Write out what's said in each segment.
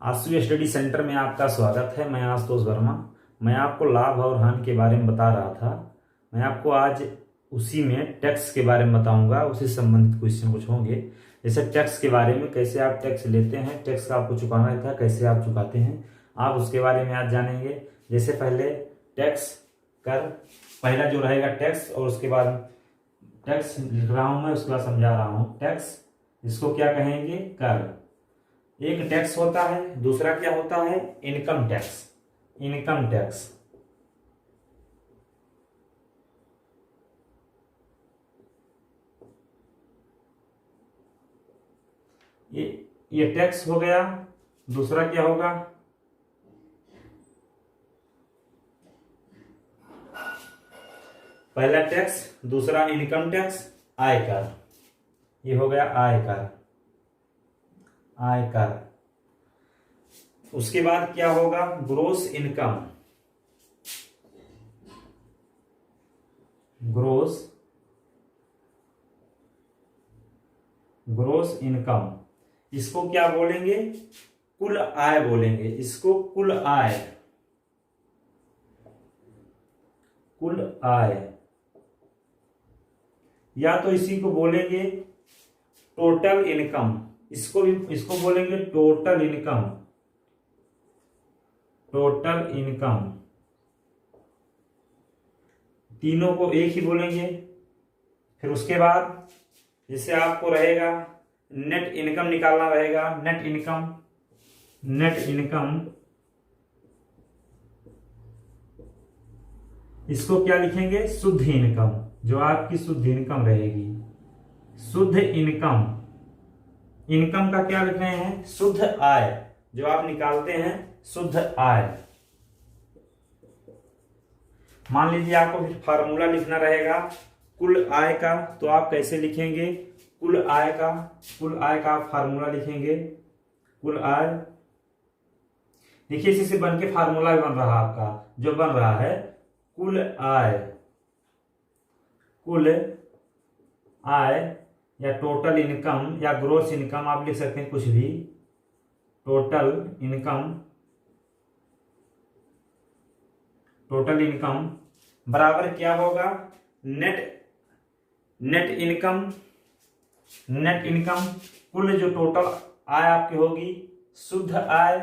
आशु study centre में आपका स्वागत है। मैं आशुतोष वर्मा। मैं आपको लाभ और हानि के बारे में बता रहा था। मैं आपको आज उसी में टैक्स के बारे में बताऊंगा। उसी से संबंधित क्वेश्चन कुछ होंगे, जैसे टैक्स के बारे में, कैसे आप टैक्स लेते हैं, टैक्स का आपको चुकाना रहता है, कैसे आप चुकाते हैं, आप उसके बारे में आज जानेंगे। जैसे पहले टैक्स कर, पहला जो रहेगा टैक्स, और उसके बाद टैक्स लिख रहा हूं मैं, उसके बाद समझा रहा हूं। टैक्स इसको क्या कहेंगे? कर। एक टैक्स होता है, दूसरा क्या होता है? Income tax. इनकम टैक्स ये टैक्स हो गया। दूसरा क्या होगा? पहला टैक्स, दूसरा इनकम टैक्स, आयकर। ये हो गया आयकर। आयकर। उसके बाद क्या होगा? Gross income. ग्रोस इनकम, इसको क्या बोलेंगे? कुल आय बोलेंगे। इसको कुल आय। कुल आय, या तो इसी को बोलेंगे टोटल इनकम। इसको बोलेंगे टोटल इनकम। टोटल इनकम, तीनों को एक ही बोलेंगे। फिर उसके बाद जैसे आपको रहेगा नेट इनकम निकालना रहेगा। नेट इनकम, नेट इनकम, इसको क्या लिखेंगे? शुद्ध इनकम। जो आपकी शुद्ध इनकम रहेगी, शुद्ध इनकम। इनकम का क्या लिख रहे हैं? शुद्ध आय। जो आप निकालते हैं, शुद्ध आय। मान लीजिए आपको फिर फार्मूला लिखना रहेगा कुल आय का, तो आप कैसे लिखेंगे? कुल आय का फार्मूला लिखेंगे। कुल आय, देखिए इसी से बन के फार्मूला भी बन रहा है आपका, जो बन रहा है कुल आय। कुल आय या टोटल इनकम या ग्रोस इनकम, आप लिख सकते हैं कुछ भी। टोटल इनकम, टोटल इनकम बराबर क्या होगा? Net income. नेट इनकम, कुल जो टोटल आय आपकी होगी, शुद्ध आय।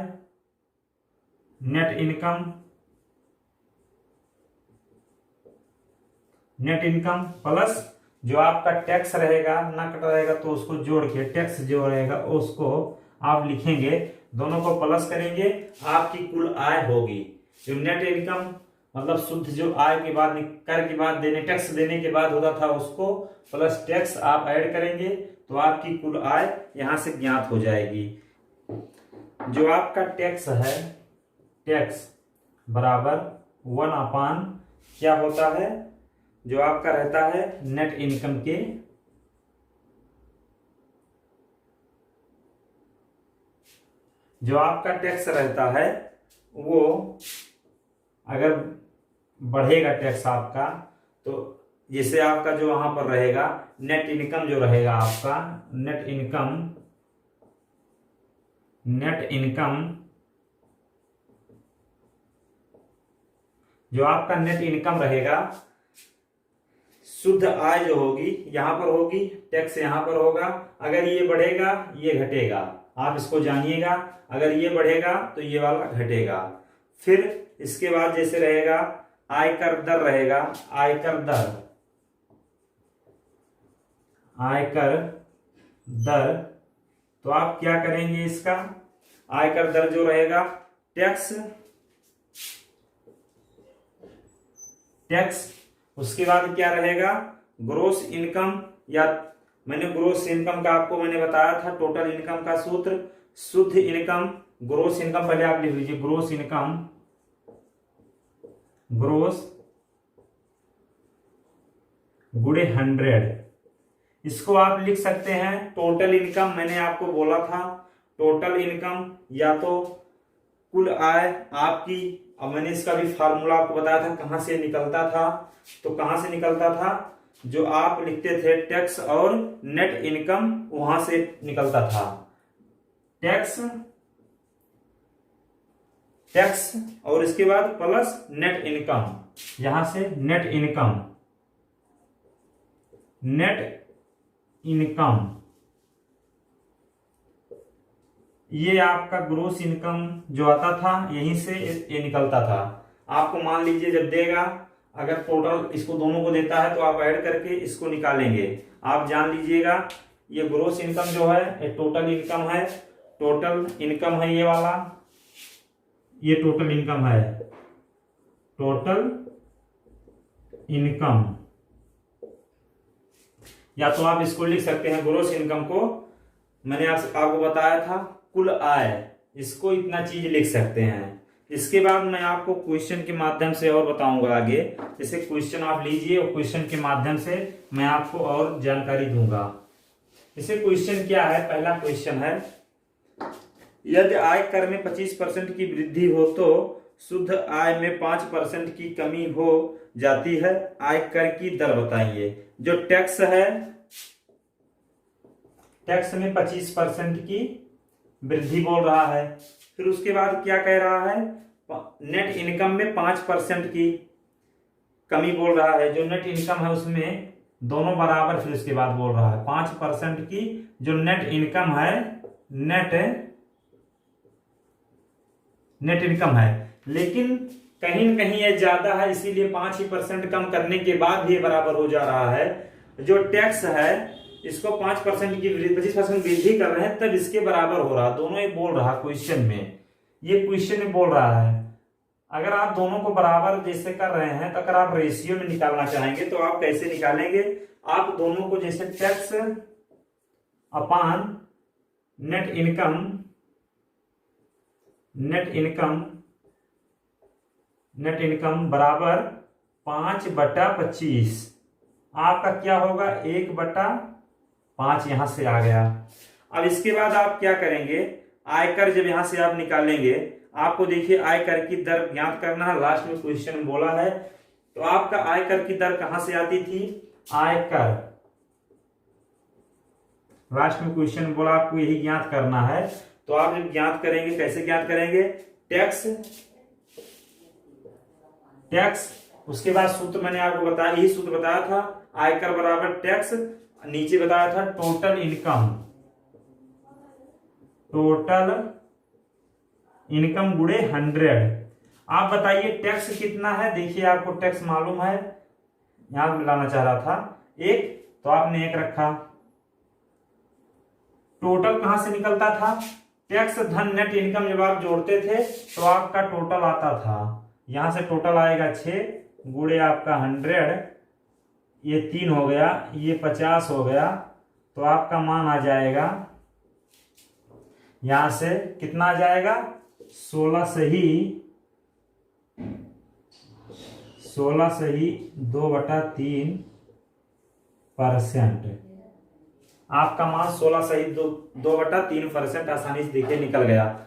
Net income, net income plus जो आपका टैक्स रहेगा, ना कट रहेगा तो उसको जोड़ के टैक्स जो रहेगा उसको आप लिखेंगे, दोनों को प्लस करेंगे, आपकी कुल आय होगी। जो नेट इनकम मतलब शुद्ध जो आय के बाद, कर के बाद देने, टैक्स देने के बाद होता था, उसको प्लस टैक्स आप ऐड करेंगे तो आपकी कुल आय यहां से ज्ञात हो जाएगी। जो आपका टैक्स है, टैक्स बराबर 1/, क्या होता है? जो आपका रहता है नेट इनकम के, जो आपका टैक्स रहता है वो अगर बढ़ेगा टैक्स आपका, तो जैसे आपका जो वहां पर रहेगा नेट इनकम, जो रहेगा आपका नेट इनकम, नेट इनकम, जो आपका नेट इनकम रहेगा, शुद्ध आय जो होगी यहां पर होगी, टैक्स यहां पर होगा। अगर ये बढ़ेगा ये घटेगा, आप इसको जानिएगा। अगर ये बढ़ेगा तो ये वाला घटेगा। फिर इसके बाद जैसे रहेगा आयकर दर रहेगा। आयकर दर, आयकर दर, तो आप क्या करेंगे? इसका आयकर दर जो रहेगा, टैक्स, उसके बाद क्या रहेगा? ग्रोस इनकम, या मैंने ग्रोस इनकम का आपको मैंने बताया था टोटल इनकम का सूत्र, शुद्ध इनकम, ग्रोस इनकम, पहले आप लिख लीजिए ग्रोस इनकम, ग्रोस गुणे 100। इसको आप लिख सकते हैं टोटल इनकम। मैंने आपको बोला था टोटल इनकम या तो कुल आय आपकी, अब मैंने इसका भी फार्मूला आपको बताया था कहां से निकलता था। तो कहां से निकलता था? जो आप लिखते थे टैक्स और नेट इनकम, वहां से निकलता था। टैक्स टैक्स और इसके बाद प्लस नेट इनकम, यहां से नेट इनकम, नेट इनकम ये आपका ग्रोस इनकम जो आता था यहीं से ये निकलता था। आपको मान लीजिए जब देगा, अगर टोटल इसको दोनों को देता है तो आप ऐड करके इसको निकालेंगे। आप जान लीजिएगा ये ग्रोस इनकम जो है ये टोटल इनकम है, टोटल इनकम है ये वाला, ये टोटल इनकम है, टोटल इनकम, या तो आप इसको लिख सकते हैं ग्रोस इनकम को, मैंने आपको बताया था कुल आय, इसको इतना चीज लिख सकते हैं। इसके बाद मैं आपको क्वेश्चन के माध्यम से और बताऊंगा आगे, जैसे क्वेश्चन आप लीजिए और क्वेश्चन के माध्यम से मैं आपको और जानकारी दूंगा। जैसे क्वेश्चन क्या है, पहला क्वेश्चन है यदि आयकर में 25% की वृद्धि हो तो शुद्ध आय में 5% की कमी हो जाती है, आयकर की दर बताइए। जो टैक्स है, टैक्स में 25% की वृद्धि बोल रहा है, फिर उसके बाद क्या कह रहा है, नेट इनकम में 5% की कमी बोल रहा है। जो नेट इनकम है उसमें दोनों बराबर, फिर उसके बाद बोल रहा है 5% की जो नेट इनकम है, नेट इनकम है, लेकिन कहीं न कहीं ये ज्यादा है, इसीलिए 5% कम करने के बाद भी ये बराबर हो जा रहा है। जो टैक्स है इसको 5% की 25% वृद्धि कर रहे हैं तब इसके बराबर हो रहा, दोनों ये बोल रहा क्वेश्चन में, ये क्वेश्चन में बोल रहा है। अगर आप दोनों को बराबर जैसे कर रहे हैं तो अगर आप रेशियो में निकालना चाहेंगे तो आप कैसे निकालेंगे, आप दोनों को जैसे tax upon net income, net income बराबर 5/25, आपका क्या होगा 1/5 यहां से आ गया। अब इसके बाद आप क्या करेंगे, आयकर जब यहां से आप निकालेंगे, आपको देखिए आयकर की दर ज्ञात करना है, लास्ट में क्वेश्चन में बोला है। तो आपका आयकर की दर कहां से आती थी, आयकर, लास्ट में क्वेश्चन में बोला आपको यही ज्ञात करना है। तो आप जब ज्ञात करेंगे, कैसे ज्ञात करेंगे, टैक्स, उसके बाद सूत्र मैंने आपको बताया, यही सूत्र बताया था, आयकर बराबर टैक्स, नीचे बताया था टोटल इनकम, टोटल इनकम गुणे 100। आप बताइए टैक्स कितना है, देखिए आपको टैक्स मालूम है, यहां मिलाना चाह रहा था 1, तो आपने 1 रखा। टोटल कहां से निकलता था, टैक्स धन नेट इनकम जब आप जोड़ते थे तो आपका टोटल आता था, यहां से टोटल आएगा 6 गुणे आपका 100, ये 3 हो गया, ये 50 हो गया, तो आपका मान आ जाएगा यहां से कितना आ जाएगा, 16 सही 2/3%, आपका मान 16 सही 2/3% आसानी से देखिए निकल गया।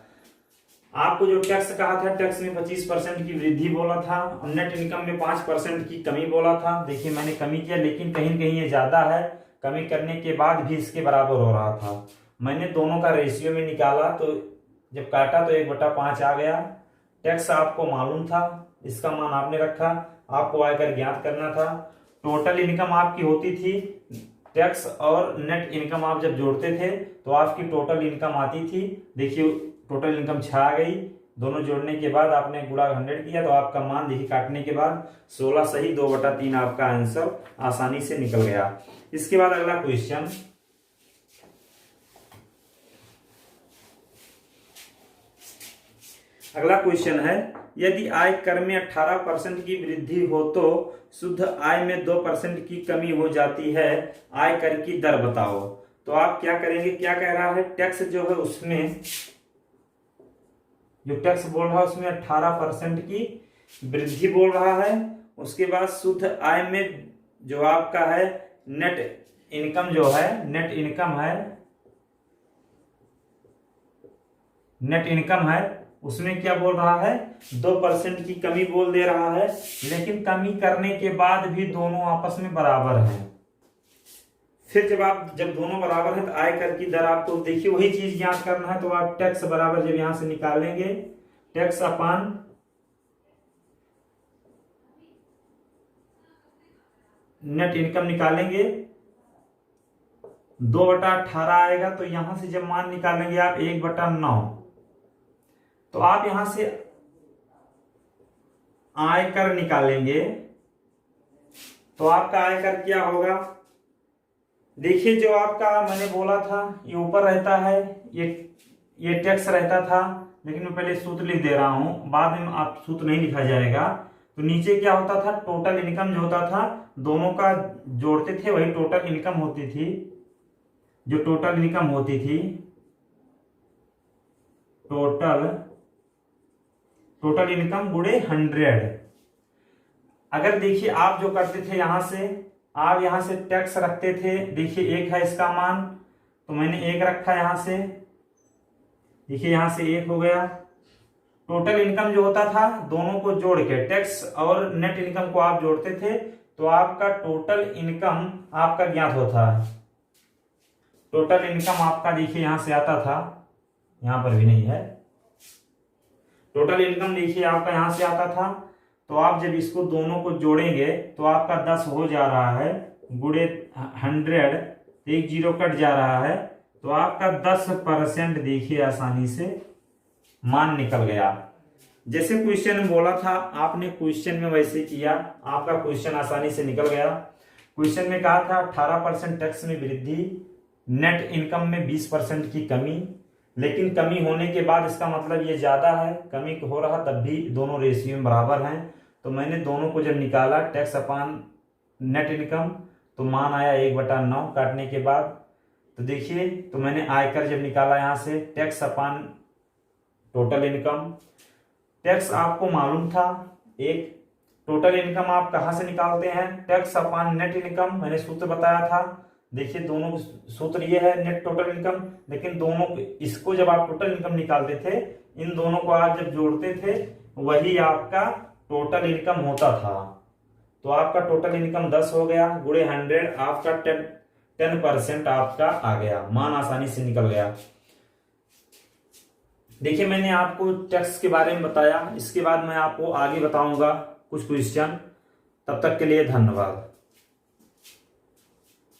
आपको जो टैक्स कहा था, टैक्स में 25% की वृद्धि बोला था और नेट इनकम में 5% की कमी बोला था। देखिए मैंने कमी किया, लेकिन कहीं कहीं ये ज्यादा है, कमी करने के बाद भी इसके बराबर हो रहा था। मैंने दोनों का रेशियो में निकाला तो जब काटा तो 1/5 आ गया। टैक्स आपको मालूम था, इसका मान आपने रखा, आपको आयकर ज्ञात करना था। टोटल इनकम आपकी होती थी, टैक्स और नेट इनकम आप जब जोड़ते थे तो आपकी टोटल इनकम आती थी। देखिए टोटल इनकम 6 आ गई, दोनों जोड़ने के बाद आपने गुणा 100 किया तो आपका मान देखिए काटने के बाद 16 सही 2/3 आपका आंसर आसानी से निकल गया। इसके बाद अगला क्वेश्चन, है यदि आय कर में 18% की वृद्धि हो तो शुद्ध आय में 2% की कमी हो जाती है, आय कर की दर बताओ। तो आप क्या करेंगे, क्या कह रहा है, टैक्स जो है उसमें, जो टैक्स बोल रहा है उसमें 18% की वृद्धि बोल रहा है। उसके बाद शुद्ध आय में जो आपका है नेट इनकम जो है, नेट इनकम है, उसमें क्या बोल रहा है 2% की कमी बोल दे रहा है, लेकिन कमी करने के बाद भी दोनों आपस में बराबर हैं। फिर जब दोनों बराबर हैं तो आयकर की दर आपको देखिए वही चीज ज्ञात करना है। तो आप टैक्स बराबर जब यहां से निकालेंगे टैक्स अपॉन नेट इनकम निकालेंगे, 2/18 आएगा। तो यहां से जब मान निकालेंगे आप 1/9, तो आप यहां से आयकर निकालेंगे। तो आपका आयकर क्या होगा? देखिए, जो आपका मैंने बोला था ये ऊपर रहता है, ये टैक्स रहता था, लेकिन मैं पहले सूत्र लिख दे रहा हूं, बाद में आप सूत्र नहीं लिखा जाएगा। तो नीचे क्या होता था? टोटल इनकम जो होता था, दोनों का जोड़ते थे, वही टोटल इनकम होती थी। जो टोटल इनकम होती थी, टोटल इनकम गुणे 100। अगर देखिए आप जो करते थे, यहां से आप यहां से टैक्स रखते थे। देखिए 1 है इसका मान, तो मैंने 1 रखा यहां से। देखिए यहां से 1 हो गया। टोटल इनकम जो होता था, दोनों को जोड़ के टैक्स और नेट इनकम को आप जोड़ते थे, तो आपका टोटल इनकम आपका ज्ञात होता है। टोटल इनकम आपका देखिए यहां से आता था, यहां पर भी नहीं है। टोटल इनकम देखिए आपका यहां से आता था। तो आप जब इसको दोनों को जोड़ेंगे तो आपका 10 हो जा रहा है, गुणे 100, एक जीरो कट जा रहा है। तो आपका 10% देखिए आसानी से मान निकल गया। जैसे क्वेश्चन में बोला था, आपने क्वेश्चन में वैसे किया, आपका क्वेश्चन आसानी से निकल गया। क्वेश्चन में कहा था 18% टैक्स में वृद्धि, नेट इनकम में 20% की कमी। लेकिन कमी होने के बाद इसका मतलब ये ज्यादा है, कमी हो रहा तब भी दोनों रेशियो में बराबर हैं। तो मैंने दोनों को जब निकाला, टैक्स अपॉन नेट इनकम, तो मान आया 1/9 काटने के बाद। तो देखिए, तो मैंने आयकर जब निकाला यहां से, tax upon total income, tax आपको मालूम था। एक टोटल इनकम आप कहां से निकालते हैं? टैक्स अपॉन नेट इनकम, मैंने सूत्र बताया था। देखिए दोनों सूत्र ये है, नेट टोटल इनकम। लेकिन दोनों इसको जब आप टोटल इनकम निकालते थे, इन दोनों को आप जब जोड़ते थे, वही आपका टोटल इनकम होता था। तो आपका टोटल इनकम 10 हो गया, गुणे 100, आपका 10% आपका आ गया, मान आसानी से निकल गया। देखिए मैंने आपको टैक्स के बारे में बताया, इसके बाद मैं आपको आगे बताऊंगा कुछ क्वेश्चन। तब तक के लिए धन्यवाद।